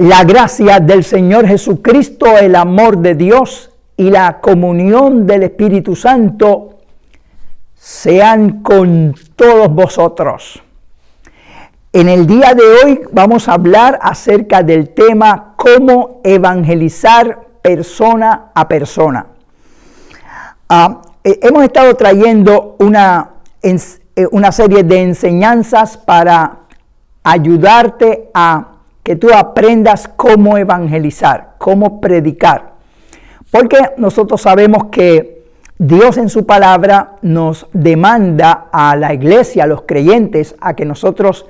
La gracia del Señor Jesucristo, el amor de Dios y la comunión del Espíritu Santo sean con todos vosotros. En el día de hoy vamos a hablar acerca del tema cómo evangelizar persona a persona. Hemos estado trayendo una serie de enseñanzas para ayudarte a que tú aprendas cómo evangelizar, cómo predicar. Porque nosotros sabemos que Dios en su palabra nos demanda a la iglesia, a los creyentes, a que nosotros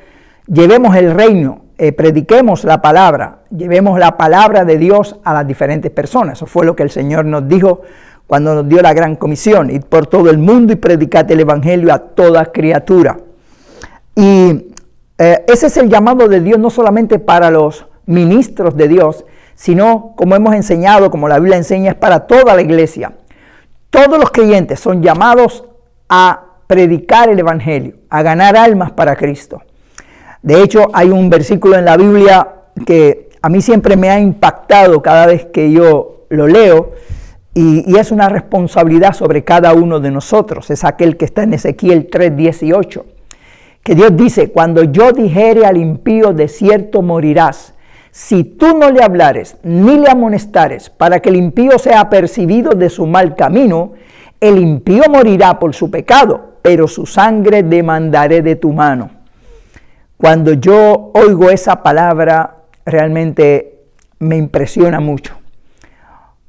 llevemos el reino, prediquemos la palabra, llevemos la palabra de Dios a las diferentes personas. Eso fue lo que el Señor nos dijo cuando nos dio la gran comisión: ir por todo el mundo y predicar el evangelio a toda criatura. Y ese es el llamado de Dios, no solamente para los ministros de Dios, sino, como hemos enseñado, como la Biblia enseña, es para toda la iglesia. Todos los creyentes son llamados a predicar el evangelio, a ganar almas para Cristo. De hecho, hay un versículo en la Biblia que a mí siempre me ha impactado cada vez que yo lo leo, y es una responsabilidad sobre cada uno de nosotros. Es aquel que está en Ezequiel 3:18. Que Dios dice: cuando yo dijere al impío, de cierto morirás, si tú no le hablares ni le amonestares para que el impío sea apercibido de su mal camino, el impío morirá por su pecado, pero su sangre demandaré de tu mano. Cuando yo oigo esa palabra, realmente me impresiona mucho.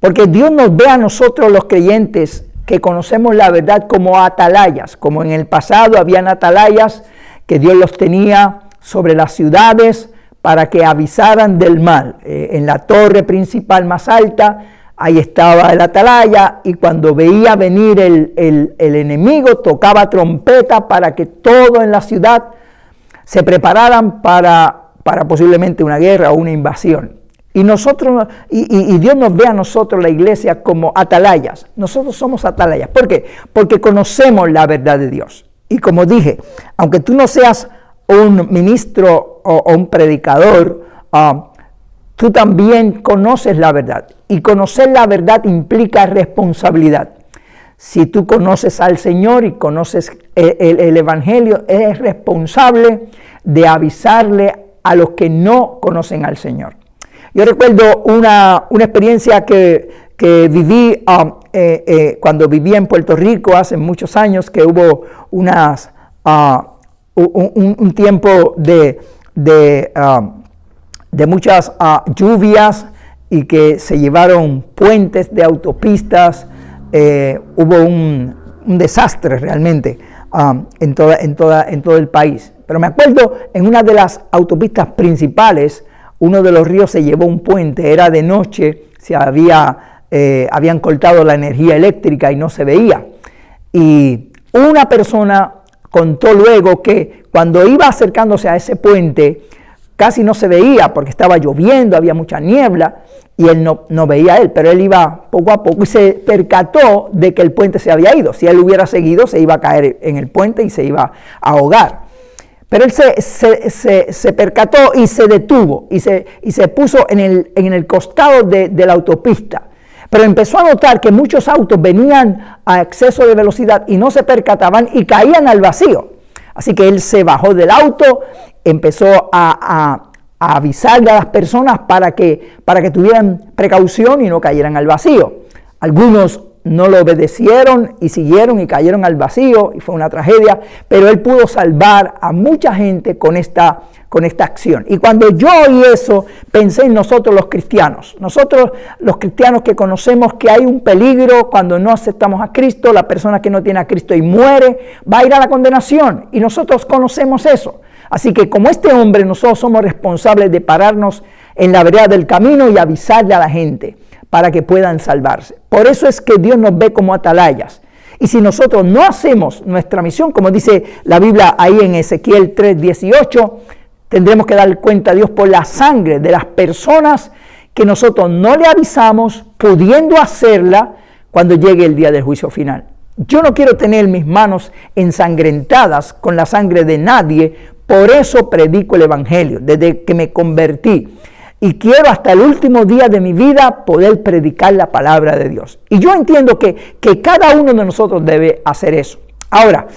Porque Dios nos ve a nosotros los creyentes que conocemos la verdad como atalayas, como en el pasado habían atalayas que Dios los tenía sobre las ciudades para que avisaran del mal. En la torre principal más alta, ahí estaba el atalaya, y cuando veía venir el enemigo, tocaba trompeta para que todos en la ciudad se prepararan para posiblemente una guerra o una invasión. Y nosotros, y Dios nos ve a nosotros, la iglesia, como atalayas. Nosotros somos atalayas. ¿Por qué? Porque conocemos la verdad de Dios. Y como dije, aunque tú no seas un ministro o un predicador, tú también conoces la verdad. Y conocer la verdad implica responsabilidad. Si tú conoces al Señor y conoces el Evangelio, eres responsable de avisarle a los que no conocen al Señor. Yo recuerdo una experiencia que viví cuando vivía en Puerto Rico hace muchos años, que hubo un tiempo de muchas lluvias, y que se llevaron puentes de autopistas. Hubo un desastre realmente en todo el país. Pero me acuerdo, en una de las autopistas principales, uno de los ríos se llevó un puente. Era de noche, habían cortado la energía eléctrica y no se veía. Y una persona contó luego que cuando iba acercándose a ese puente, casi no se veía porque estaba lloviendo, había mucha niebla, y él no veía pero él iba poco a poco y se percató de que el puente se había ido. Si él hubiera seguido, se iba a caer en el puente y se iba a ahogar. Pero él se percató y se detuvo y se puso en el costado de la autopista. Pero empezó a notar que muchos autos venían a exceso de velocidad y no se percataban y caían al vacío. Así que él se bajó del auto, empezó a avisarle a las personas para que tuvieran precaución y no cayeran al vacío. Algunos no lo obedecieron y siguieron y cayeron al vacío, y fue una tragedia, pero él pudo salvar a mucha gente con esta acción. Y cuando yo oí eso, pensé en nosotros los cristianos que conocemos que hay un peligro cuando no aceptamos a Cristo. La persona que no tiene a Cristo y muere va a ir a la condenación, y nosotros conocemos eso. Así que, como este hombre, nosotros somos responsables de pararnos en la vereda del camino y avisarle a la gente para que puedan salvarse. Por eso es que Dios nos ve como atalayas. Y si nosotros no hacemos nuestra misión, como dice la Biblia ahí en Ezequiel 3:18, tendremos que dar cuenta a Dios por la sangre de las personas que nosotros no le avisamos, pudiendo hacerla cuando llegue el día del juicio final. Yo no quiero tener mis manos ensangrentadas con la sangre de nadie, por eso predico el Evangelio, desde que me convertí. y quiero hasta el último día de mi vida poder predicar la palabra de Dios. Y yo entiendo que cada uno de nosotros debe hacer eso. Ahora,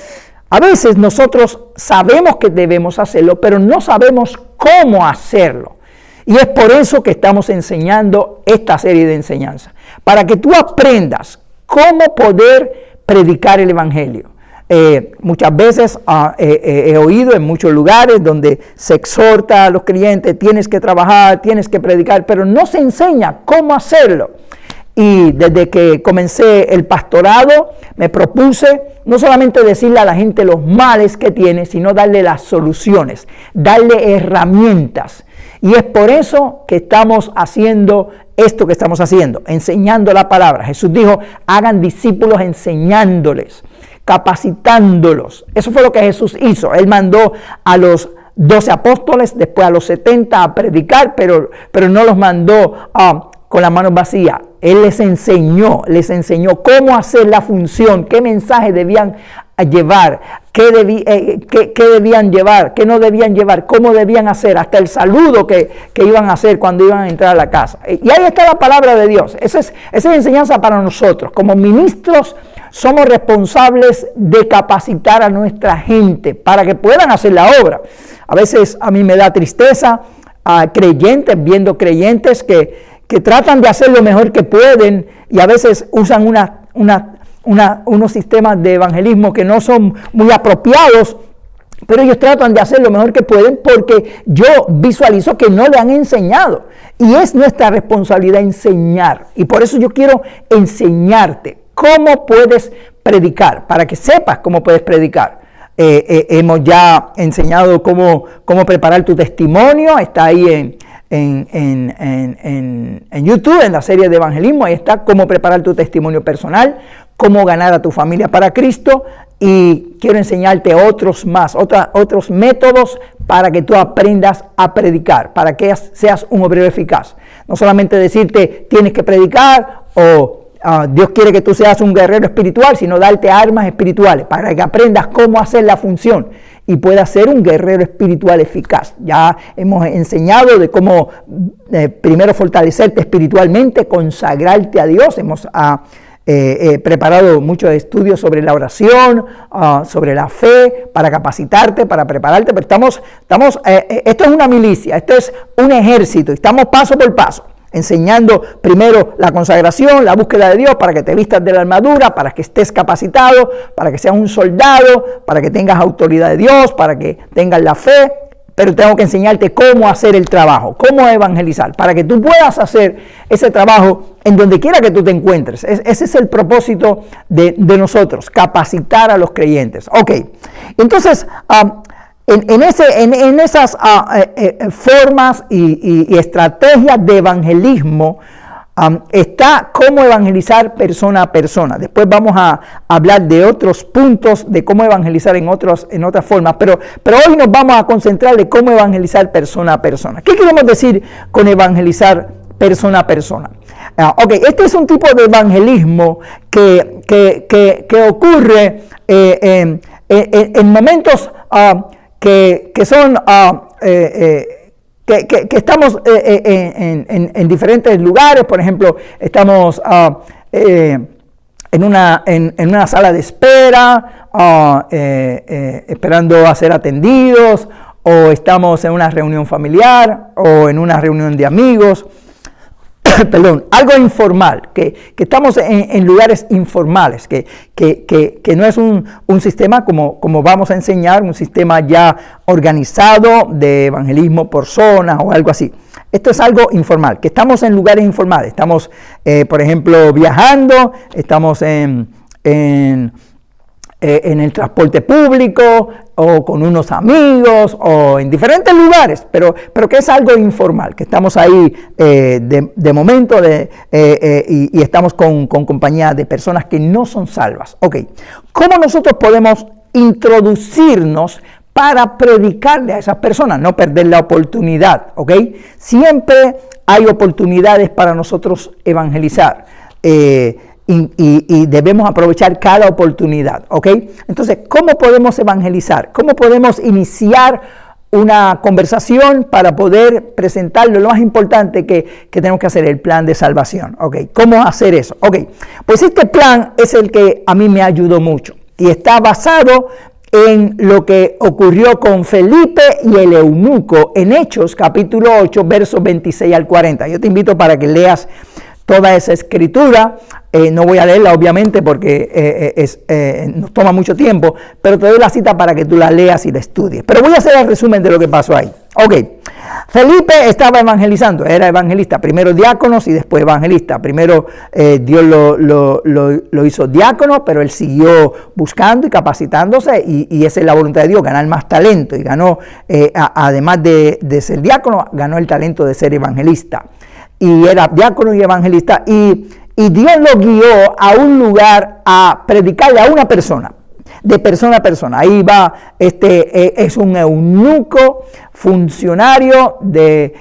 a veces nosotros sabemos que debemos hacerlo, pero no sabemos cómo hacerlo. Y es por eso que estamos enseñando esta serie de enseñanzas, para que tú aprendas cómo poder predicar el evangelio. Muchas veces he oído en muchos lugares donde se exhorta a los creyentes, tienes que trabajar, tienes que predicar, pero no se enseña cómo hacerlo. Y desde que comencé el pastorado, me propuse no solamente decirle a la gente los males que tiene, sino darle las soluciones, darle herramientas. Y es por eso que estamos haciendo esto que estamos haciendo, enseñando la palabra. Jesús dijo, hagan discípulos enseñándoles, capacitándolos. Eso fue lo que Jesús hizo. Él mandó a los 12 apóstoles, después a los 70 a predicar, pero no los mandó con las manos vacías. Él les enseñó cómo hacer la función, qué mensaje debían llevar, qué debían llevar, qué no debían llevar, cómo debían hacer, hasta el saludo que iban a hacer cuando iban a entrar a la casa. Y ahí está la palabra de Dios. Esa es enseñanza para nosotros. Como ministros somos responsables de capacitar a nuestra gente para que puedan hacer la obra. A veces a mí me da tristeza viendo creyentes que tratan de hacer lo mejor que pueden y a veces usan unos sistemas de evangelismo que no son muy apropiados, pero ellos tratan de hacer lo mejor que pueden porque yo visualizo que no le han enseñado. Y es nuestra responsabilidad enseñar. Y por eso yo quiero enseñarte cómo puedes predicar, para que sepas cómo puedes predicar. Hemos ya enseñado cómo preparar tu testimonio, está ahí en YouTube, en la serie de evangelismo. Ahí está cómo preparar tu testimonio personal, cómo ganar a tu familia para Cristo, y quiero enseñarte otros métodos para que tú aprendas a predicar, para que seas un obrero eficaz. No solamente decirte tienes que predicar o Dios quiere que tú seas un guerrero espiritual, sino darte armas espirituales para que aprendas cómo hacer la función y puedas ser un guerrero espiritual eficaz. Ya hemos enseñado de cómo primero fortalecerte espiritualmente, consagrarte a Dios. Hemos preparado muchos estudios sobre la oración, sobre la fe, para capacitarte, para prepararte. Pero esto es una milicia, esto es un ejército, y estamos paso por paso, enseñando primero la consagración, la búsqueda de Dios, para que te vistas de la armadura, para que estés capacitado, para que seas un soldado, para que tengas autoridad de Dios, para que tengas la fe. Pero tengo que enseñarte cómo hacer el trabajo, cómo evangelizar, para que tú puedas hacer ese trabajo en donde quiera que tú te encuentres. Ese es el propósito de nosotros, capacitar a los creyentes. Ok, entonces en esas formas y estrategias de evangelismo está cómo evangelizar persona a persona. Después vamos a hablar de otros puntos de cómo evangelizar en otras formas, pero hoy nos vamos a concentrar en cómo evangelizar persona a persona. ¿Qué queremos decir con evangelizar persona a persona? Este es un tipo de evangelismo que ocurre en momentos que son que estamos en diferentes lugares. Por ejemplo, estamos en una sala de espera, esperando a ser atendidos, o estamos en una reunión familiar, o en una reunión de amigos. Perdón, algo informal, que estamos en lugares informales, que no es un sistema como vamos a enseñar, un sistema ya organizado de evangelismo por zonas o algo así. Esto es algo informal, que estamos en lugares informales. Estamos, por ejemplo, viajando, estamos en el transporte público, o con unos amigos, o en diferentes lugares, pero que es algo informal, que estamos ahí de momento y estamos con compañía de personas que no son salvas. Ok, ¿cómo nosotros podemos introducirnos para predicarle a esas personas? No perder la oportunidad, ok. Siempre hay oportunidades para nosotros evangelizar. Y debemos aprovechar cada oportunidad, ¿ok? Entonces, ¿cómo podemos evangelizar? ¿Cómo podemos iniciar una conversación para poder presentarlo. Lo más importante que tenemos que hacer, el plan de salvación. Okay. ¿Cómo hacer eso? Okay. Pues este plan es el que a mí me ayudó mucho y está basado en lo que ocurrió con Felipe y el eunuco en Hechos capítulo 8 versos 26 al 40. Yo te invito para que leas toda esa escritura. No voy a leerla obviamente porque nos toma mucho tiempo, pero te doy la cita para que tú la leas y la estudies. Pero voy a hacer el resumen de lo que pasó ahí. Ok, Felipe estaba evangelizando, era evangelista, primero diáconos y después evangelista. Primero Dios lo hizo diácono, pero él siguió buscando y capacitándose y esa es la voluntad de Dios, ganar más talento. Y ganó, además de ser diácono, ganó el talento de ser evangelista. Y era diácono y evangelista y Dios lo guió a un lugar a predicarle a una persona, de persona a persona. Ahí va, es un eunuco funcionario de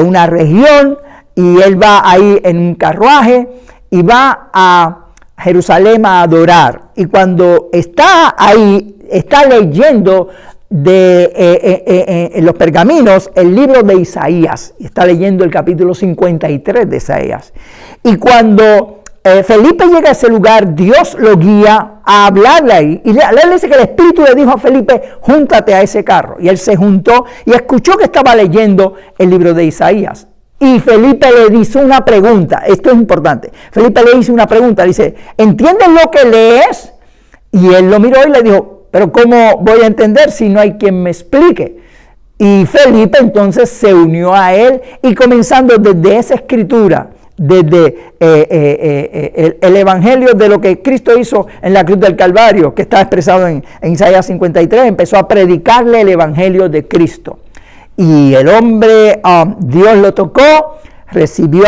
una región y él va ahí en un carruaje y va a Jerusalén a adorar. Y cuando está ahí, está leyendo en los pergaminos el libro de Isaías, y está leyendo el capítulo 53 de Isaías. Y cuando Felipe llega a ese lugar, Dios lo guía a hablarle ahí. Y le dice que el Espíritu le dijo a Felipe, júntate a ese carro. Y él se juntó y escuchó que estaba leyendo el libro de Isaías. Y Felipe le dice una pregunta, esto es importante. Felipe le dice una pregunta, dice, ¿entiendes lo que lees? Y él lo miró y le dijo, pero ¿cómo voy a entender si no hay quien me explique? Y Felipe entonces se unió a él y comenzando desde esa escritura, desde el evangelio de lo que Cristo hizo en la cruz del Calvario, que está expresado en Isaías 53, empezó a predicarle el evangelio de Cristo. Y el hombre, Dios lo tocó, recibió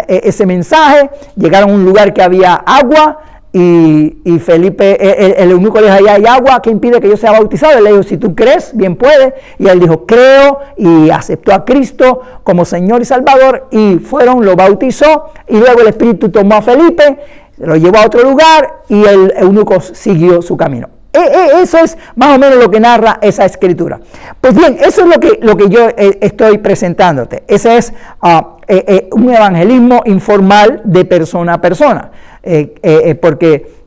ese mensaje, llegaron a un lugar que había agua, y Felipe, el eunuco le dijo, allá hay agua, ¿qué impide que yo sea bautizado? Él le dijo, si tú crees, bien puede. Y él dijo, creo, y aceptó a Cristo como Señor y Salvador, y lo bautizó, y luego el Espíritu tomó a Felipe, lo llevó a otro lugar, y el eunuco siguió su camino. Eso es más o menos lo que narra esa escritura. Pues bien, eso es lo que yo estoy presentándote. Ese es un evangelismo informal de persona a persona.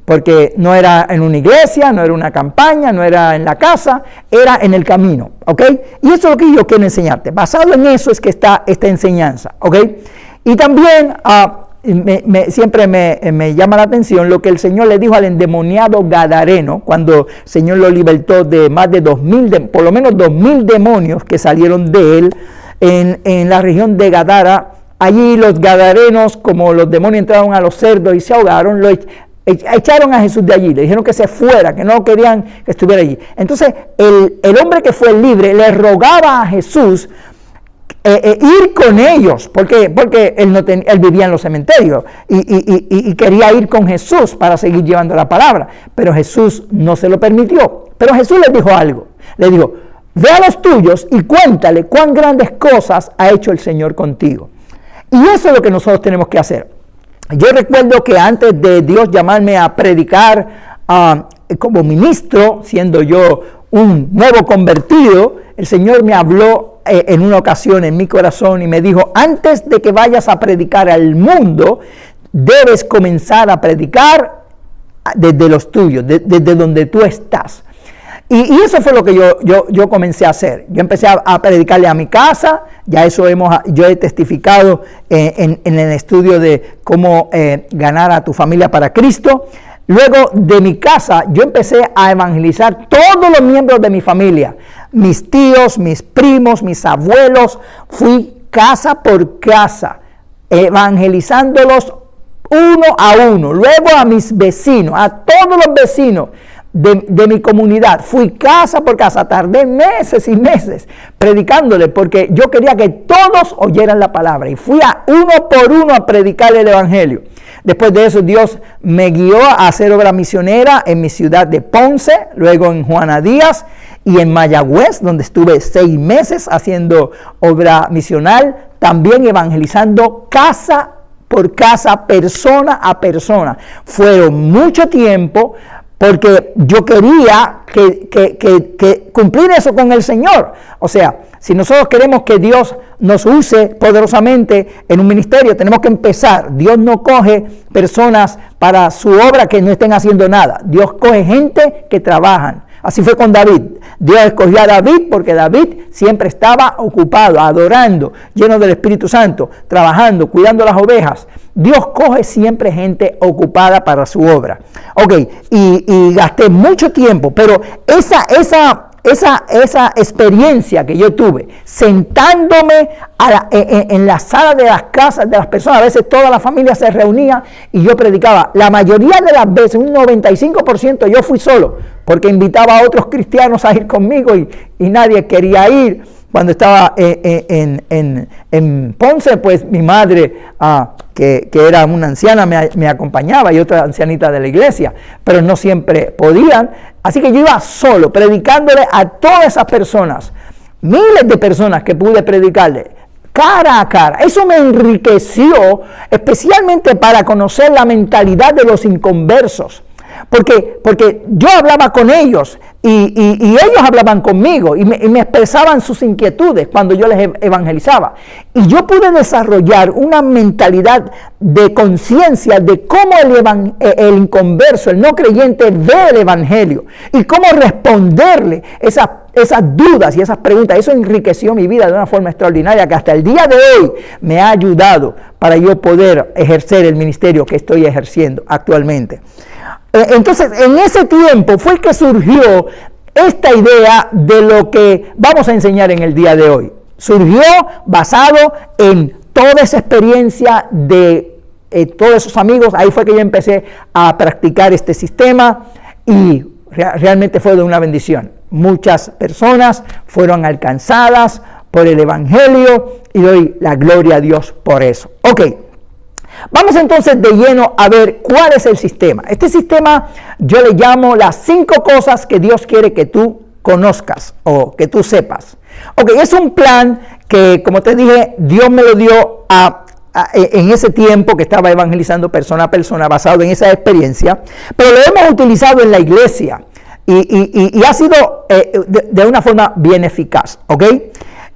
Porque no era en una iglesia, no era una campaña, no era en la casa, era en el camino, ¿ok? Y eso es lo que yo quiero enseñarte. Basado en eso es que está esta enseñanza, ¿ok? Y también siempre me llama la atención lo que el Señor le dijo al endemoniado gadareno cuando el Señor lo libertó de más de por lo menos 2,000 demonios que salieron de él en la región de Gadara. Allí los gadarenos, como los demonios entraron a los cerdos y se ahogaron, lo echaron a Jesús de allí, le dijeron que se fuera, que no querían que estuviera allí. Entonces el hombre que fue libre le rogaba a Jesús ir con ellos, porque él vivía en los cementerios y quería ir con Jesús para seguir llevando la palabra, pero Jesús no se lo permitió. Pero Jesús les dijo algo, le dijo, ve a los tuyos y cuéntale cuán grandes cosas ha hecho el Señor contigo. Y eso es lo que nosotros tenemos que hacer. Yo recuerdo que antes de Dios llamarme a predicar como ministro, siendo yo un nuevo convertido, el Señor me habló en una ocasión en mi corazón y me dijo, antes de que vayas a predicar al mundo, debes comenzar a predicar desde los tuyos, desde donde tú estás. Y eso fue lo que yo comencé a hacer. Yo empecé a predicarle a mi casa, ya eso yo he testificado en el estudio de cómo ganar a tu familia para Cristo. Luego de mi casa, yo empecé a evangelizar todos los miembros de mi familia, mis tíos, mis primos, mis abuelos. Fui casa por casa, evangelizándolos uno a uno. Luego a mis vecinos, a todos los vecinos de mi comunidad. Fui casa por casa, tardé meses y meses predicándole porque yo quería que todos oyeran la palabra y fui a uno por uno a predicarle el evangelio. Después de eso Dios me guió a hacer obra misionera en mi ciudad de Ponce, luego en Juana Díaz y en Mayagüez, donde estuve 6 meses haciendo obra misional, también evangelizando casa por casa, persona a persona. Fueron mucho tiempo porque yo quería que cumplir eso con el Señor. O sea, si nosotros queremos que Dios nos use poderosamente en un ministerio, tenemos que empezar. Dios no coge personas para su obra que no estén haciendo nada. Dios coge gente que trabajan. Así fue con David. Dios escogió a David porque David siempre estaba ocupado, adorando, lleno del Espíritu Santo, trabajando, cuidando las ovejas. Dios coge siempre gente ocupada para su obra. Ok, y gasté mucho tiempo, pero esa experiencia que yo tuve, sentándome en la sala de las casas de las personas, a veces toda la familia se reunía y yo predicaba. La mayoría de las veces, un 95%, yo fui solo, porque invitaba a otros cristianos a ir conmigo y nadie quería ir. Cuando estaba en Ponce, pues mi madre, que era una anciana, me acompañaba, y otra ancianita de la iglesia, pero no siempre podían. Así que yo iba solo, predicándole a todas esas personas, miles de personas que pude predicarle, cara a cara. Eso me enriqueció, especialmente para conocer la mentalidad de los inconversos. Porque yo hablaba con ellos y ellos hablaban conmigo y me expresaban sus inquietudes cuando yo les evangelizaba. Y yo pude desarrollar una mentalidad de conciencia de cómo el inconverso, el no creyente, ve el evangelio y cómo responderle esas dudas y esas preguntas. Eso enriqueció mi vida de una forma extraordinaria que hasta el día de hoy me ha ayudado para yo poder ejercer el ministerio que estoy ejerciendo actualmente. Entonces, en ese tiempo fue que surgió esta idea de lo que vamos a enseñar en el día de hoy. Surgió basado en toda esa experiencia de todos esos amigos. Ahí fue que yo empecé a practicar este sistema y realmente fue de una bendición. Muchas personas fueron alcanzadas por el Evangelio y doy la gloria a Dios por eso. Ok. Vamos entonces de lleno a ver cuál es el sistema. Este sistema yo le llamo las 5 cosas que Dios quiere que tú conozcas o que tú sepas. Ok, es un plan que, como te dije, Dios me lo dio en ese tiempo que estaba evangelizando persona a persona, basado en esa experiencia, pero lo hemos utilizado en la iglesia y ha sido de una forma bien eficaz. Ok,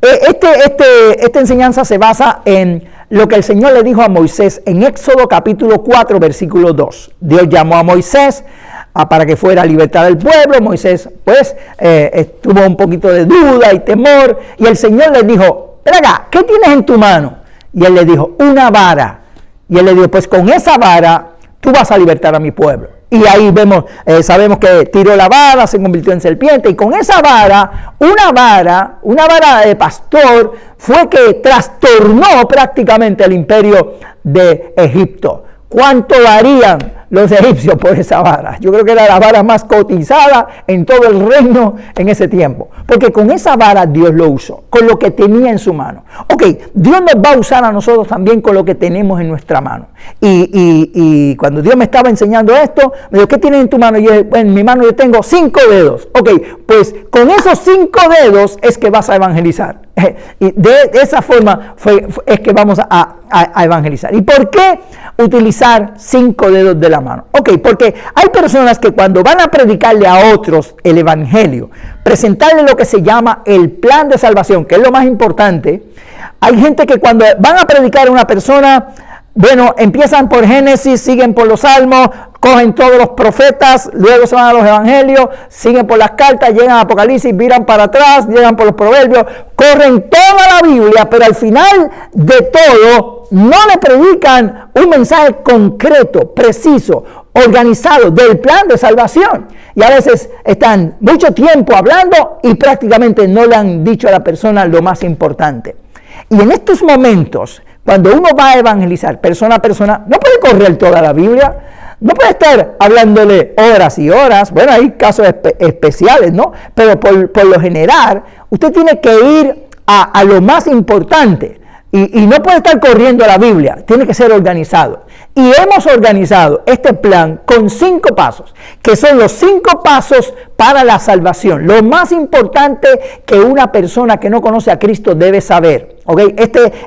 esta enseñanza se basa en lo que el Señor le dijo a Moisés en Éxodo capítulo 4, versículo 2. Dios llamó a Moisés para que fuera a libertar al pueblo. Moisés pues tuvo un poquito de duda y temor, y el Señor le dijo: ven acá, ¿qué tienes en tu mano? Y él le dijo: una vara. Y él le dijo: pues con esa vara tú vas a libertar a mi pueblo. Y ahí sabemos que tiró la vara, se convirtió en serpiente, y con esa vara, una vara de pastor, fue que trastornó prácticamente el imperio de Egipto. ¿Cuánto darían los egipcios por esa vara? Yo creo que era la vara más cotizada en todo el reino en ese tiempo, porque con esa vara Dios lo usó, con lo que tenía en su mano. Ok, Dios nos va a usar a nosotros también con lo que tenemos en nuestra mano. Y cuando Dios me estaba enseñando esto, me dijo: ¿qué tienes en tu mano? Y yo, en mi mano yo tengo 5 dedos. Ok, pues con esos 5 dedos es que vas a evangelizar. Y de esa forma es que vamos a evangelizar. ¿Y por qué utilizar 5 dedos de la mano? Ok, porque hay personas que cuando van a predicarle a otros el evangelio, presentarle lo que se llama el plan de salvación, que es lo más importante, hay gente que cuando van a predicar a una persona, bueno, empiezan por Génesis, siguen por los Salmos, cogen todos los profetas, luego se van a los evangelios, siguen por las cartas, llegan a Apocalipsis, viran para atrás, llegan por los proverbios, corren toda la Biblia, pero al final de todo no le predican un mensaje concreto, preciso, organizado del plan de salvación. Y a veces están mucho tiempo hablando y prácticamente no le han dicho a la persona lo más importante. Y en estos momentos, cuando uno va a evangelizar persona a persona, no puede correr toda la Biblia, no puede estar hablándole horas y horas. Bueno, hay casos especiales, ¿no? Pero por lo general, usted tiene que ir a lo más importante y no puede estar corriendo la Biblia, tiene que ser organizado. Y hemos organizado este plan con 5 pasos, que son los 5 pasos para la salvación. Lo más importante que una persona que no conoce a Cristo debe saber. ¿Okay?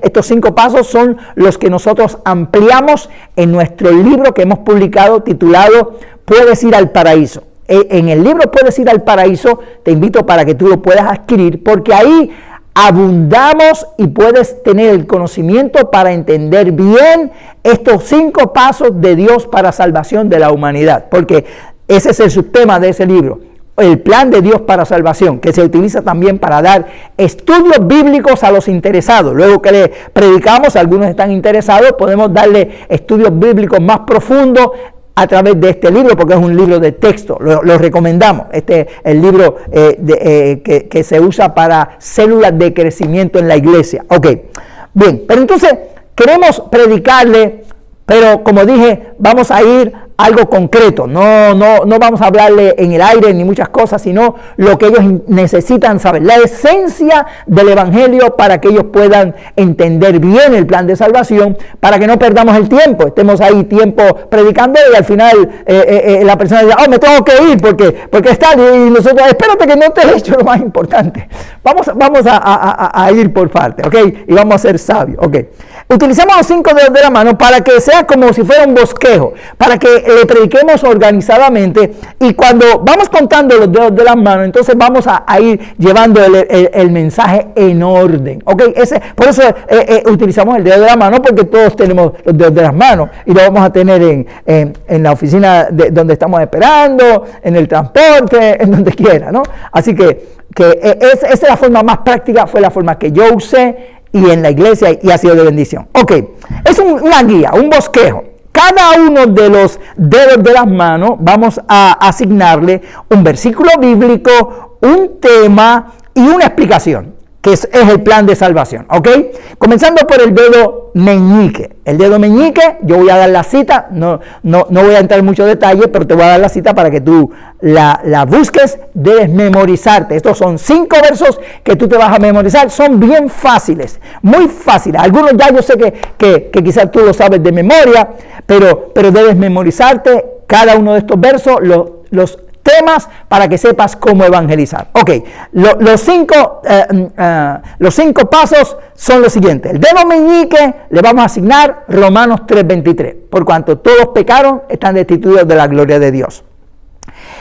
Estos 5 pasos son los que nosotros ampliamos en nuestro libro que hemos publicado titulado Puedes ir al paraíso. en el libro Puedes ir al paraíso, te invito para que tú lo puedas adquirir, porque ahí abundamos y puedes tener el conocimiento para entender bien estos 5 pasos de Dios para salvación de la humanidad, porque ese es el subtema de ese libro. El plan de Dios para salvación, que se utiliza también para dar estudios bíblicos a los interesados. Luego que le predicamos, algunos están interesados, podemos darle estudios bíblicos más profundos a través de este libro, porque es un libro de texto, lo recomendamos. Este es el libro que se usa para células de crecimiento en la iglesia. Ok, bien, pero entonces queremos predicarle, pero como dije, vamos a ir a algo concreto, no vamos a hablarle en el aire ni muchas cosas, sino lo que ellos necesitan saber, la esencia del evangelio, para que ellos puedan entender bien el plan de salvación, para que no perdamos el tiempo, estemos ahí tiempo predicando y al final la persona dice, me tengo que ir porque está, y nosotros, espérate que no te he hecho lo más importante. Vamos a ir por parte, ¿ok? Y vamos a ser sabios, ¿ok? Utilizamos los 5 dedos de la mano para que sea como si fuera un bosquejo, para que le prediquemos organizadamente, y cuando vamos contando los dedos de las manos, entonces vamos a ir llevando el mensaje en orden, ¿ok? Por eso utilizamos el dedo de la mano, porque todos tenemos los dedos de las manos y lo vamos a tener en la oficina donde estamos esperando, en el transporte, en donde quiera, ¿no? Así que esa es la forma más práctica, fue la forma que yo usé y en la iglesia, y ha sido de bendición. Ok, es una guía, un bosquejo. Cada uno de los dedos de las manos vamos a asignarle un versículo bíblico, un tema y una explicación, que es el plan de salvación, ¿ok? Comenzando por el dedo meñique. El dedo meñique, yo voy a dar la cita, no voy a entrar en mucho detalle, pero te voy a dar la cita para que tú la busques, debes memorizarte. Estos son 5 versos que tú te vas a memorizar, son bien fáciles, muy fáciles. Algunos ya yo sé que quizás tú lo sabes de memoria, pero debes memorizarte cada uno de estos versos, los temas, para que sepas cómo evangelizar. Ok, los 5 pasos son los siguientes. El dedo meñique le vamos a asignar Romanos 3:23, por cuanto todos pecaron, están destituidos de la gloria de Dios.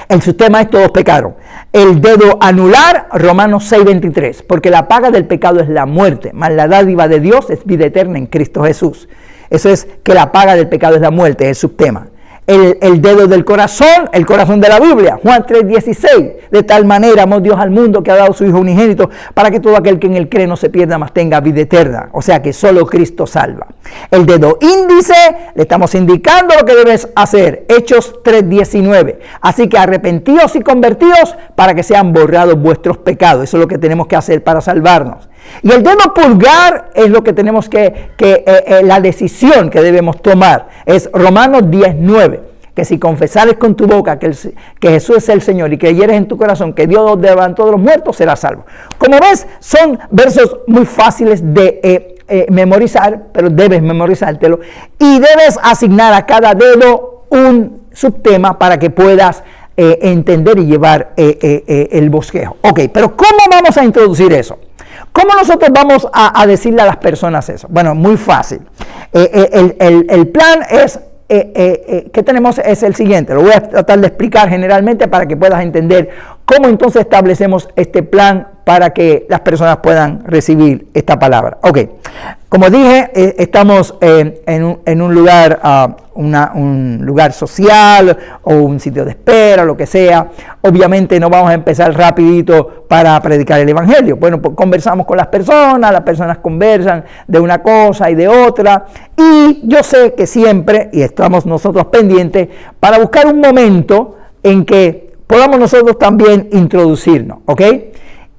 El sistema es todos pecaron. El dedo anular, Romanos 6:23, porque la paga del pecado es la muerte, mas la dádiva de Dios es vida eterna en Cristo Jesús. Eso es que la paga del pecado es la muerte, es el subtema. El dedo del corazón, el corazón de la Biblia, Juan 3:16, de tal manera amó Dios al mundo que ha dado su Hijo unigénito, para que todo aquel que en él cree no se pierda, mas tenga vida eterna. O sea que solo Cristo salva. El dedo índice, le estamos indicando lo que debes hacer, Hechos 3:19. Así que arrepentidos y convertidos para que sean borrados vuestros pecados. Eso es lo que tenemos que hacer para salvarnos. Y el dedo pulgar es lo que tenemos la decisión que debemos tomar. Es Romanos 10:9, que si confesares con tu boca que Jesús es el Señor y creyeres en tu corazón que Dios los levantó de los muertos, serás salvo. Como ves, son versos muy fáciles de memorizar, pero debes memorizártelo y debes asignar a cada dedo un subtema para que puedas entender y llevar el bosquejo. Ok, pero ¿cómo vamos a introducir eso? ¿Cómo nosotros vamos a decirle a las personas eso? Bueno, muy fácil. El plan que tenemos es el siguiente. Lo voy a tratar de explicar generalmente para que puedas entender cómo entonces establecemos este plan para que las personas puedan recibir esta palabra. Ok, como dije, estamos en un lugar, un lugar social o un sitio de espera, lo que sea. Obviamente no vamos a empezar rapidito para predicar el evangelio. Bueno, pues conversamos con las personas conversan de una cosa y de otra. Y yo sé que siempre, y estamos nosotros pendientes, para buscar un momento en que podamos nosotros también introducirnos, ¿ok?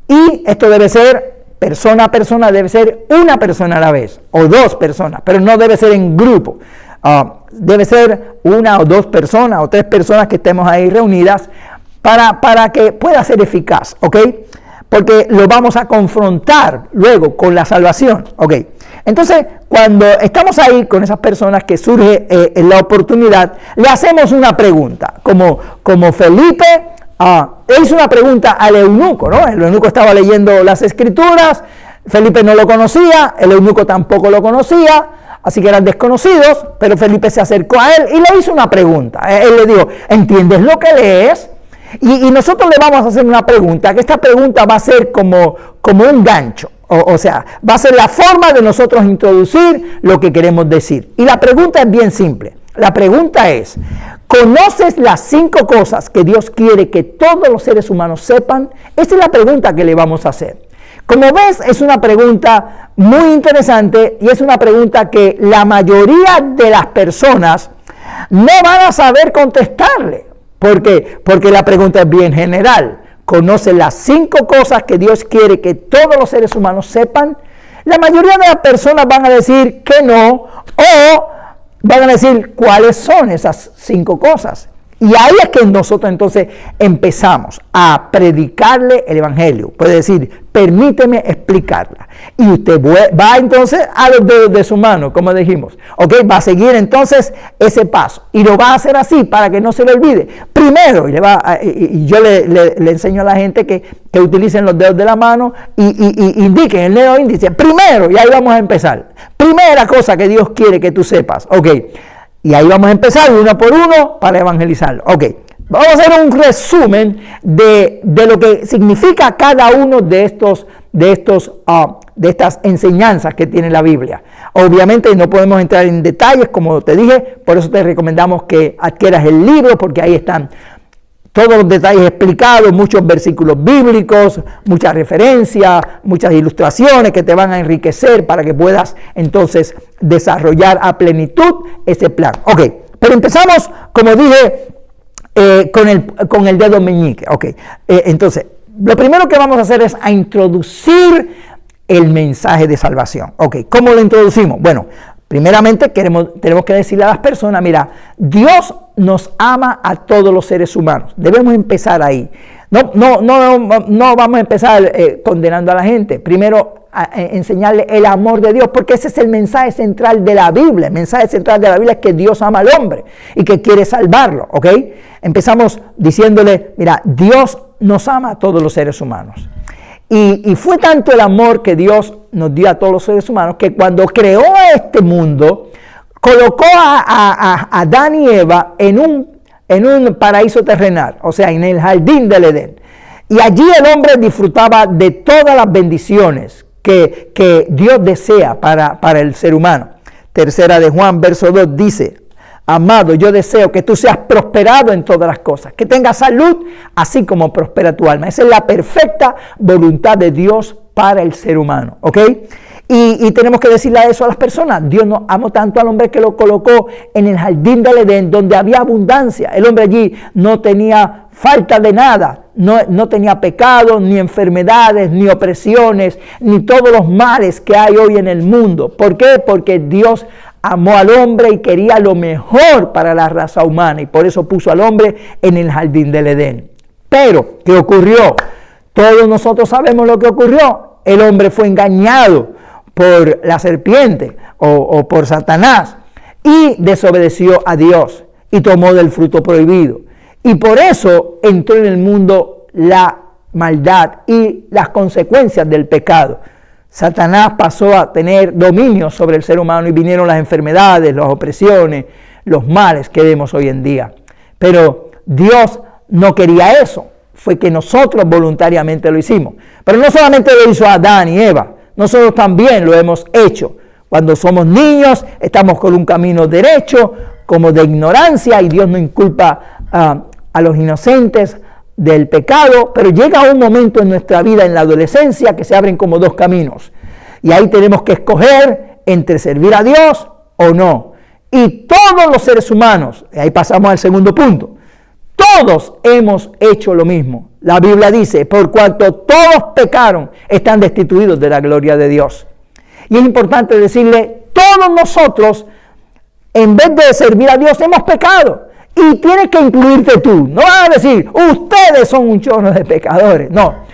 Y esto debe ser persona a persona, debe ser una persona a la vez, o 2 personas, pero no debe ser en grupo. Debe ser 1 o 2 personas, o 3 personas que estemos ahí reunidas para que pueda ser eficaz, ¿ok? Porque lo vamos a confrontar luego con la salvación, ¿ok? Entonces, cuando estamos ahí con esas personas que surge la oportunidad, le hacemos una pregunta, como Felipe le hizo una pregunta al eunuco, ¿no? El eunuco estaba leyendo las escrituras, Felipe no lo conocía, el eunuco tampoco lo conocía, así que eran desconocidos, pero Felipe se acercó a él y le hizo una pregunta. Él le dijo, ¿entiendes lo que lees? Y nosotros le vamos a hacer una pregunta, que esta pregunta va a ser como un gancho. O sea, va a ser la forma de nosotros introducir lo que queremos decir. Y la pregunta es bien simple. La pregunta es, ¿conoces las 5 cosas que Dios quiere que todos los seres humanos sepan? Esa es la pregunta que le vamos a hacer. Como ves, es una pregunta muy interesante y es una pregunta que la mayoría de las personas no van a saber contestarle. ¿Por qué? Porque la pregunta es bien general. ¿Conoce las 5 cosas que Dios quiere que todos los seres humanos sepan? La mayoría de las personas van a decir que no, o van a decir cuáles son esas 5 cosas. Y ahí es que nosotros entonces empezamos a predicarle el Evangelio. Puede decir, permíteme explicarla. Y usted va entonces a los dedos de su mano, como dijimos. ¿Ok? Va a seguir entonces ese paso. Y lo va a hacer así para que no se le olvide. Primero, y yo le enseño a la gente que utilicen los dedos de la mano y indiquen el dedo índice. Primero, y ahí vamos a empezar. Primera cosa que Dios quiere que tú sepas. ¿Ok? Y ahí vamos a empezar uno por uno para evangelizarlo. Ok, vamos a hacer un resumen de lo que significa cada uno de estas enseñanzas que tiene la Biblia. Obviamente no podemos entrar en detalles, como te dije, por eso te recomendamos que adquieras el libro, porque ahí están todos los detalles explicados, muchos versículos bíblicos, muchas referencias, muchas ilustraciones que te van a enriquecer para que puedas entonces desarrollar a plenitud ese plan. Ok, pero empezamos, como dije, con el dedo meñique. Ok, entonces, lo primero que vamos a hacer es a introducir el mensaje de salvación. Ok, ¿cómo lo introducimos? Bueno, primeramente tenemos que decirle a las personas, mira, Dios nos ama a todos los seres humanos. Debemos empezar ahí. No vamos a empezar condenando a la gente. Primero, enseñarle el amor de Dios, porque ese es el mensaje central de la Biblia. El mensaje central de la Biblia es que Dios ama al hombre y que quiere salvarlo, ¿ok? Empezamos diciéndole, mira, Dios nos ama a todos los seres humanos. Y fue tanto el amor que Dios nos dio a todos los seres humanos que cuando creó a este mundo, colocó a Adán y Eva en un paraíso terrenal, o sea, en el jardín del Edén. Y allí el hombre disfrutaba de todas las bendiciones que Dios desea para el ser humano. Tercera de Juan, verso 2 dice, amado, yo deseo que tú seas prosperado en todas las cosas, que tengas salud, así como prospera tu alma. Esa es la perfecta voluntad de Dios para el ser humano, ¿ok? Y tenemos que decirle eso a las personas. Dios nos amó tanto al hombre que lo colocó en el jardín del Edén, donde había abundancia. El hombre allí no tenía falta de nada, no tenía pecado, ni enfermedades, ni opresiones, ni todos los males que hay hoy en el mundo. ¿Por qué? Porque Dios amó al hombre y quería lo mejor para la raza humana, y por eso puso al hombre en el jardín del Edén. Pero, ¿qué ocurrió? Todos nosotros sabemos lo que ocurrió. El hombre fue engañado por la serpiente o por Satanás y desobedeció a Dios y tomó del fruto prohibido. Y por eso entró en el mundo la maldad y las consecuencias del pecado. Satanás pasó a tener dominio sobre el ser humano y vinieron las enfermedades, las opresiones, los males que vemos hoy en día. Pero Dios no quería eso, fue que nosotros voluntariamente lo hicimos. Pero no solamente lo hizo Adán y Eva, nosotros también lo hemos hecho. Cuando somos niños, estamos con un camino derecho, como de ignorancia, y Dios no inculpa a los inocentes del pecado, pero llega un momento en nuestra vida, en la adolescencia, que se abren como 2 caminos. Y ahí tenemos que escoger entre servir a Dios o no. Y todos los seres humanos, y ahí pasamos al segundo punto, todos hemos hecho lo mismo. La Biblia dice, por cuanto todos pecaron, están destituidos de la gloria de Dios. Y es importante decirle, todos nosotros, en vez de servir a Dios, hemos pecado. Y tienes que incluirte tú. No vas a decir, ustedes son un chorro de pecadores. No,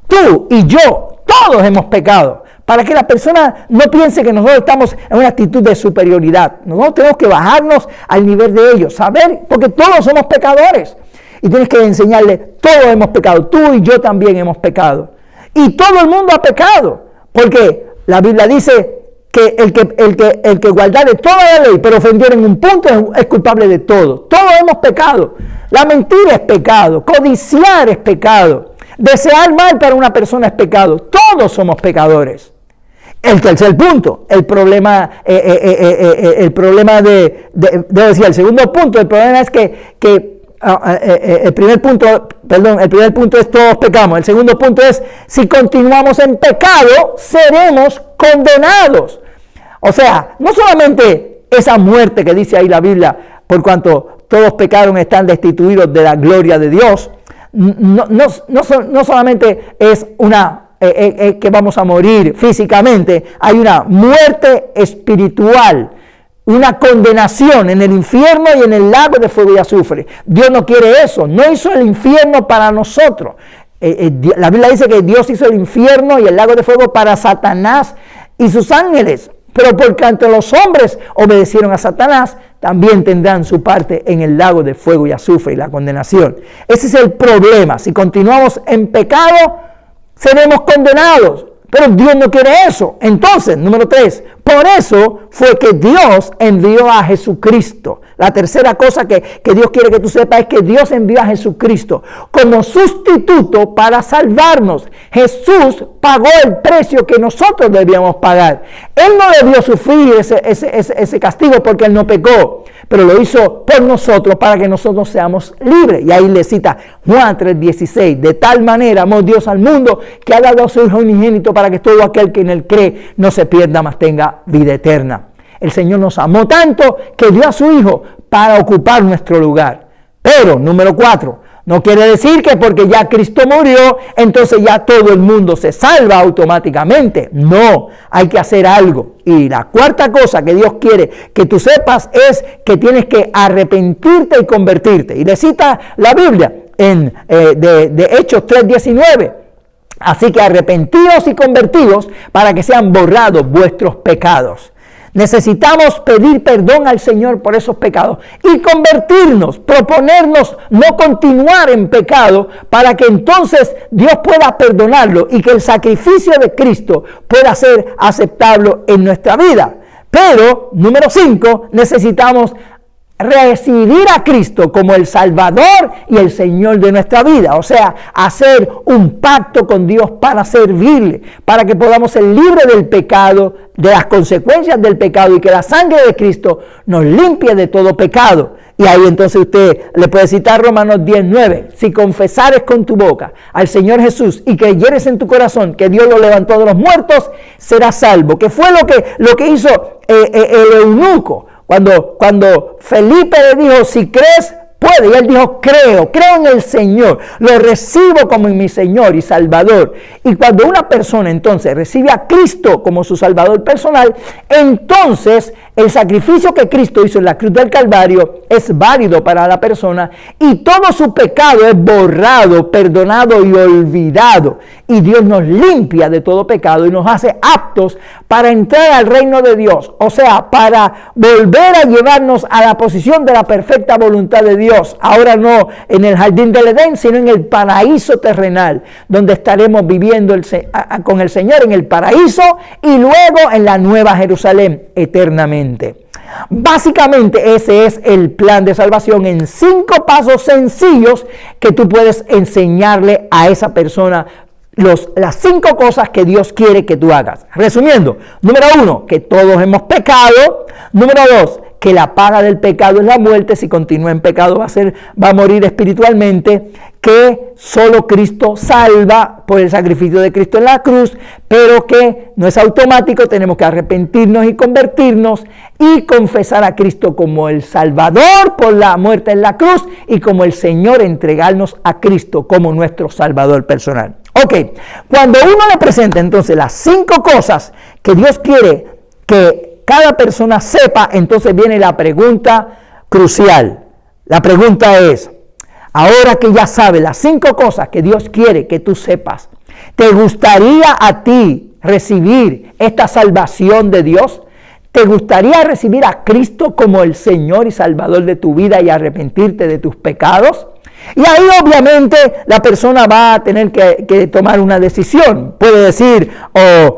tú y yo, todos hemos pecado. Para que la persona no piense que nosotros estamos en una actitud de superioridad. Nosotros tenemos que bajarnos al nivel de ellos. Saber, porque todos somos pecadores. Y tienes que enseñarle, todos hemos pecado. Tú y yo también hemos pecado. Y todo el mundo ha pecado. Porque la Biblia dice, que el que guardare toda la ley, pero ofendiera en un punto, es culpable de todo. Todos hemos pecado. La mentira es pecado. Codiciar es pecado. Desear mal para una persona es pecado. Todos somos pecadores. El tercer punto, el problema el segundo punto, el problema es el primer punto es todos pecamos. El segundo punto es, si continuamos en pecado, seremos condenados. O sea, no solamente esa muerte que dice ahí la Biblia, por cuanto todos pecaron, están destituidos de la gloria de Dios, no solamente es que vamos a morir físicamente, hay una muerte espiritual, una condenación en el infierno y en el lago de fuego y azufre. Dios no quiere eso, no hizo el infierno para nosotros. La Biblia dice que Dios hizo el infierno y el lago de fuego para Satanás y sus ángeles, pero por cuanto los hombres obedecieron a Satanás, también tendrán su parte en el lago de fuego y azufre y la condenación. Ese es el problema. Si continuamos en pecado, seremos condenados. Pero Dios no quiere eso. Entonces, número 3, por eso fue que Dios envió a Jesucristo. La tercera cosa que Dios quiere que tú sepas es que Dios envió a Jesucristo como sustituto para salvarnos. Jesús pagó el precio que nosotros debíamos pagar. Él no debió sufrir ese castigo porque Él no pecó, pero lo hizo por nosotros para que nosotros seamos libres. Y ahí le cita Juan 3:16, de tal manera amó Dios al mundo que ha dado a su Hijo unigénito para que todo aquel que en Él cree no se pierda, mas tenga vida eterna. El Señor nos amó tanto que dio a su Hijo para ocupar nuestro lugar. Pero, número 4, no quiere decir que porque ya Cristo murió, entonces ya todo el mundo se salva automáticamente. No, hay que hacer algo. Y la cuarta cosa que Dios quiere que tú sepas es que tienes que arrepentirte y convertirte. Y le cita la Biblia de Hechos 3:19. Así que arrepentidos y convertidos para que sean borrados vuestros pecados. Necesitamos pedir perdón al Señor por esos pecados y convertirnos, proponernos no continuar en pecado para que entonces Dios pueda perdonarlo y que el sacrificio de Cristo pueda ser aceptable en nuestra vida. Pero, número 5, necesitamos recibir a Cristo como el Salvador y el Señor de nuestra vida, o sea, hacer un pacto con Dios para servirle, para que podamos ser libres del pecado, de las consecuencias del pecado y que la sangre de Cristo nos limpie de todo pecado. Y ahí entonces usted le puede citar Romanos 10:9, si confesares con tu boca al Señor Jesús y creyeres en tu corazón que Dios lo levantó de los muertos, serás salvo, que fue lo que hizo el eunuco. Cuando Felipe le dijo, si crees, puede. Y él dijo, creo en el Señor, lo recibo como mi Señor y Salvador. Y cuando una persona entonces recibe a Cristo como su Salvador personal, entonces el sacrificio que Cristo hizo en la cruz del Calvario es válido para la persona y todo su pecado es borrado, perdonado y olvidado. Y Dios nos limpia de todo pecado y nos hace aptos para entrar al reino de Dios. O sea, para volver a llevarnos a la posición de la perfecta voluntad de Dios. Ahora no en el jardín del Edén, sino en el paraíso terrenal, donde estaremos viviendo con el Señor en el paraíso y luego en la nueva Jerusalén eternamente. Básicamente ese es el plan de salvación en 5 pasos sencillos que tú puedes enseñarle a esa persona las 5 cosas que Dios quiere que tú hagas. Resumiendo, número 1, que todos hemos pecado. Número 2, que la paga del pecado es la muerte. Si continúa en pecado va a morir espiritualmente. Que solo Cristo salva por el sacrificio de Cristo en la cruz, pero que no es automático, tenemos que arrepentirnos y convertirnos y confesar a Cristo como el Salvador por la muerte en la cruz y como el Señor, entregarnos a Cristo como nuestro Salvador personal. Ok, cuando uno le presenta entonces las 5 cosas que Dios quiere que cada persona sepa, entonces viene la pregunta crucial. La pregunta es, ahora que ya sabes las 5 cosas que Dios quiere que tú sepas, ¿te gustaría a ti recibir esta salvación de Dios? ¿Te gustaría recibir a Cristo como el Señor y Salvador de tu vida y arrepentirte de tus pecados? Y ahí obviamente la persona va a tener que tomar una decisión. Puede decir,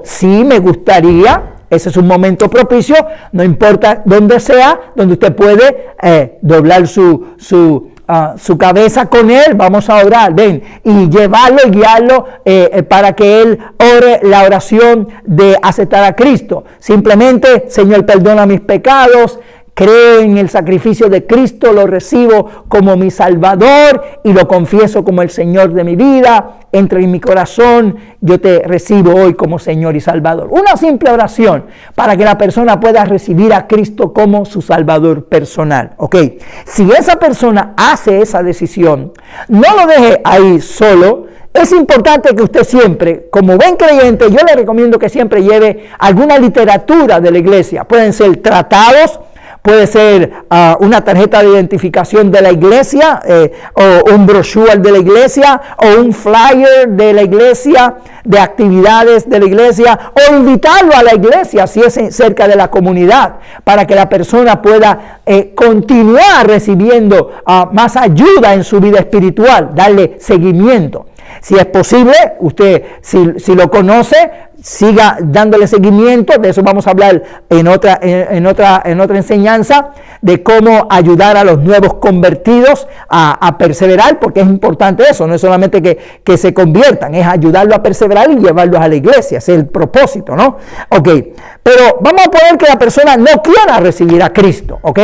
sí, me gustaría, Ese es un momento propicio, no importa dónde sea, donde usted puede doblar su cabeza con él, vamos a orar, ven, y llevarlo y guiarlo para que él ore la oración de aceptar a Cristo. Simplemente, Señor, perdona mis pecados, creo en el sacrificio de Cristo, lo recibo como mi Salvador y lo confieso como el Señor de mi vida. Entra en mi corazón, yo te recibo hoy como Señor y Salvador. Una simple oración para que la persona pueda recibir a Cristo como su Salvador personal. ¿Ok? Si esa persona hace esa decisión, no lo deje ahí solo. Es importante que usted siempre, como buen creyente, yo le recomiendo que siempre lleve alguna literatura de la iglesia. Pueden ser tratados, puede ser una tarjeta de identificación de la iglesia, o un brochure de la iglesia, o un flyer de la iglesia, de actividades de la iglesia, o invitarlo a la iglesia si es cerca de la comunidad, para que la persona pueda continuar recibiendo más ayuda en su vida espiritual, darle seguimiento. Si es posible, usted, si lo conoce, siga dándole seguimiento. De eso vamos a hablar en otra enseñanza, de cómo ayudar a los nuevos convertidos a perseverar, porque es importante eso, no es solamente que se conviertan, es ayudarlos a perseverar y llevarlos a la iglesia, ese es el propósito, ¿no? Ok, pero vamos a poner que la persona no quiera recibir a Cristo, ¿ok?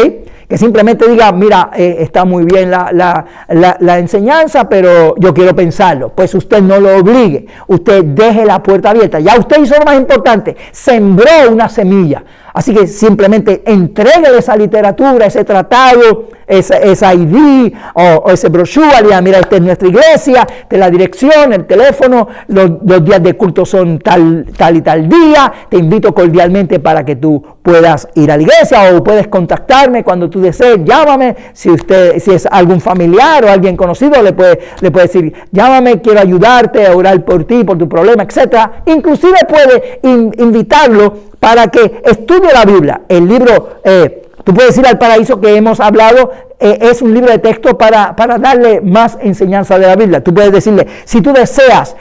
Que simplemente diga, mira, está muy bien la enseñanza, pero yo quiero pensarlo. Pues usted no lo obligue, usted deje la puerta abierta. Ya usted hizo lo más importante, sembró una semilla. Así que simplemente entréguele esa literatura, ese tratado, esa ID o ese brochure. Diga, mira, esta es nuestra iglesia, esta es la dirección, el teléfono, los días de culto son tal y tal día. Te invito cordialmente para que tú puedas ir a la iglesia, o puedes contactarme cuando tú desees. Llámame, si es algún familiar o alguien conocido, le puede decir, llámame, quiero ayudarte a orar por ti, por tu problema, etcétera. Inclusive puede invitarlo para que estudie la Biblia. El libro, tú puedes ir al paraíso que hemos hablado, es un libro de texto para darle más enseñanza de la Biblia. Tú puedes decirle, si tú deseas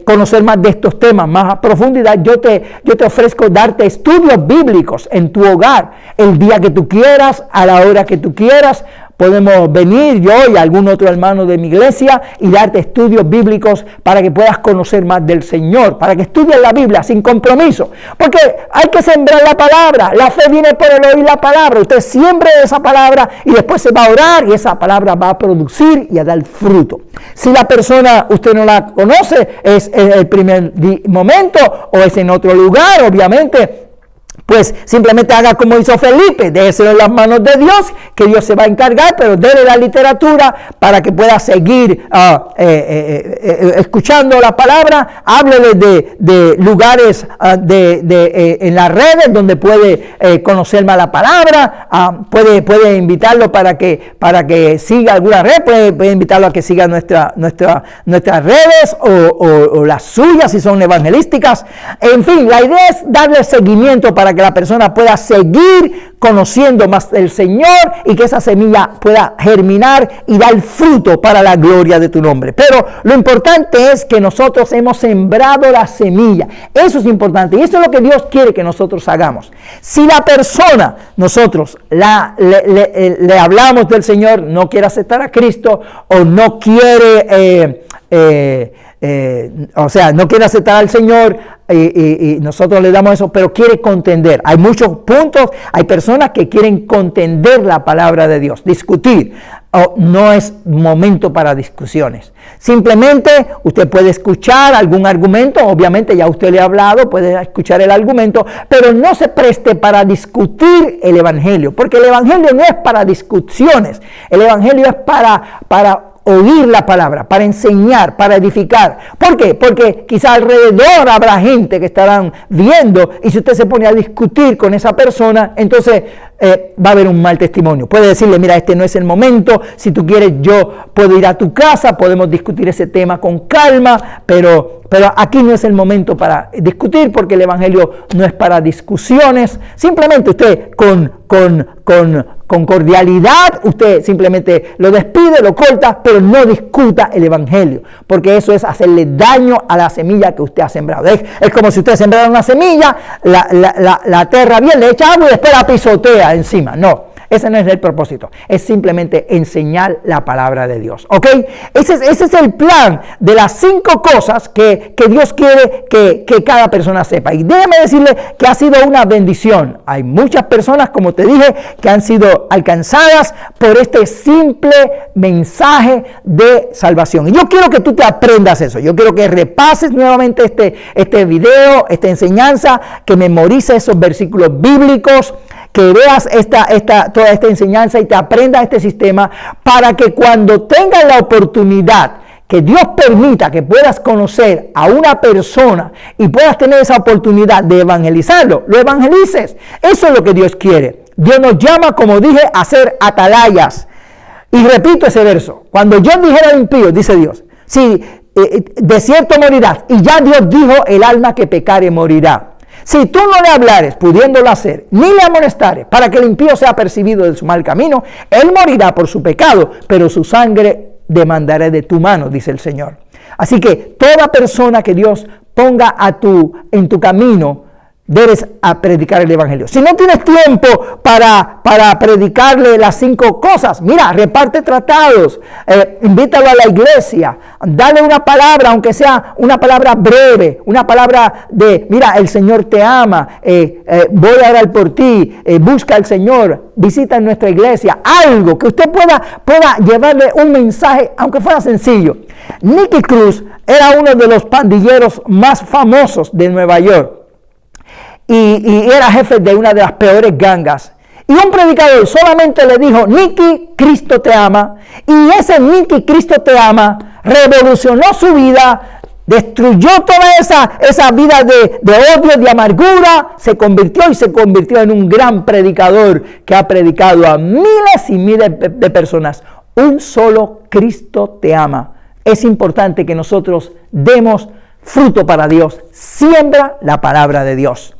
conocer más de estos temas, más a profundidad, yo te ofrezco darte estudios bíblicos en tu hogar, el día que tú quieras, a la hora que tú quieras. Podemos venir yo y algún otro hermano de mi iglesia y darte estudios bíblicos para que puedas conocer más del Señor, para que estudies la Biblia sin compromiso, porque hay que sembrar la palabra. La fe viene por el oír la palabra. Usted siembre esa palabra y después se va a orar y esa palabra va a producir y a dar fruto. Si la persona usted no la conoce, es el primer momento o es en otro lugar, obviamente, pues simplemente haga como hizo Felipe, déjeselo en las manos de Dios, que Dios se va a encargar, pero déle la literatura para que pueda seguir escuchando la palabra. Háblele de lugares en las redes donde puede conocer más la palabra. Puede invitarlo para que siga alguna red, puede invitarlo a que siga nuestras redes o las suyas si son evangelísticas. En fin, la idea es darle seguimiento para que la persona pueda seguir conociendo más del Señor y que esa semilla pueda germinar y dar fruto para la gloria de tu nombre. Pero lo importante es que nosotros hemos sembrado la semilla. Eso es importante y eso es lo que Dios quiere que nosotros hagamos. Si la persona, nosotros le hablamos del Señor, no quiere aceptar a Cristo o no quiere no quiere aceptar al Señor, y nosotros le damos eso, pero quiere contender. Hay muchos puntos, hay personas que quieren contender la palabra de Dios, discutir. No es momento para discusiones. Simplemente usted puede escuchar algún argumento, obviamente ya usted le ha hablado, puede escuchar el argumento, pero no se preste para discutir el Evangelio, porque el Evangelio no es para discusiones, el Evangelio es para oír la palabra, para enseñar, para edificar. ¿Por qué? Porque quizá alrededor habrá gente que estarán viendo y si usted se pone a discutir con esa persona, entonces va a haber un mal testimonio. Puede decirle, mira, este no es el momento, si tú quieres yo puedo ir a tu casa, podemos discutir ese tema con calma, pero aquí no es el momento para discutir porque el Evangelio no es para discusiones. Simplemente usted con con cordialidad, usted simplemente lo despide, lo corta, pero no discuta el evangelio, porque eso es hacerle daño a la semilla que usted ha sembrado. Es como si usted sembrara una semilla, la tierra bien, le echa agua y después la pisotea encima. No, ese no es el propósito, es simplemente enseñar la palabra de Dios, ¿ok? Ese es el plan de las 5 cosas que Dios quiere que cada persona sepa. Y déjeme decirle que ha sido una bendición. Hay muchas personas, como te dije, que han sido alcanzadas por este simple mensaje de salvación. Y yo quiero que tú te aprendas eso. Yo quiero que repases nuevamente este video, esta enseñanza, que memorices esos versículos bíblicos, que veas toda esta enseñanza y te aprendas este sistema, para que cuando tengas la oportunidad, que Dios permita que puedas conocer a una persona y puedas tener esa oportunidad de evangelizarlo, lo evangelices. Eso es lo que Dios quiere. Dios nos llama, como dije, a ser atalayas. Y repito ese verso: cuando yo dijera al impío, dice Dios, si de cierto morirás, y ya Dios dijo, el alma que pecare morirá. Si tú no le hablares, pudiéndolo hacer, ni le amonestares, para que el impío sea percibido de su mal camino, él morirá por su pecado, pero su sangre demandaré de tu mano, dice el Señor. Así que toda persona que Dios ponga en tu camino, debes a predicar el evangelio. Si no tienes tiempo para predicarle las 5 cosas, mira, reparte tratados, invítalo a la iglesia, dale una palabra, aunque sea una palabra breve, una palabra de, mira, el Señor te ama, voy a orar por ti, busca al Señor, visita en nuestra iglesia, algo que usted pueda llevarle un mensaje, aunque fuera sencillo. Nicky Cruz era uno de los pandilleros más famosos de Nueva York. Y era jefe de una de las peores gangas. Y un predicador solamente le dijo: Nicky, Cristo te ama. Y ese Nicky, Cristo te ama, revolucionó su vida, destruyó toda esa vida de odio, de amargura, se convirtió en un gran predicador que ha predicado a miles y miles de personas. Un solo Cristo te ama. Es importante que nosotros demos fruto para Dios. Siembra la palabra de Dios.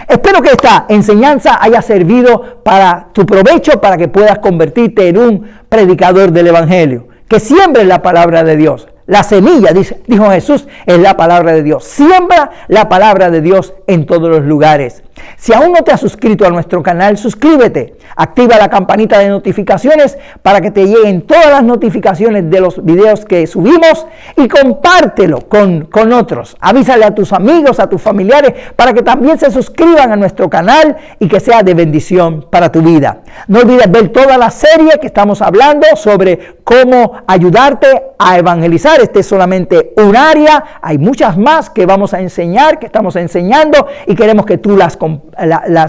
Espero que esta enseñanza haya servido para tu provecho, para que puedas convertirte en un predicador del evangelio. Que siembres la palabra de Dios. La semilla, dijo Jesús, es la palabra de Dios. Siembra la palabra de Dios en todos los lugares. Si aún no te has suscrito a nuestro canal, suscríbete. Activa la campanita de notificaciones para que te lleguen todas las notificaciones de los videos que subimos, y compártelo con otros. Avísale a tus amigos, a tus familiares, para que también se suscriban a nuestro canal y que sea de bendición para tu vida. No olvides ver toda la serie que estamos hablando sobre cómo ayudarte a evangelizar. Este es solamente un área, hay muchas más que vamos a enseñar, que estamos enseñando, y queremos que tú las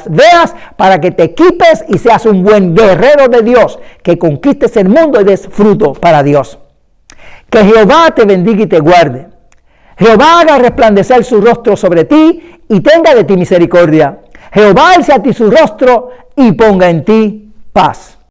veas para que te equipes y seas un buen guerrero de Dios, que conquistes el mundo y des fruto para Dios. Que Jehová te bendiga y te guarde. Jehová haga resplandecer su rostro sobre ti y tenga de ti misericordia. Jehová alce a ti su rostro y ponga en ti paz.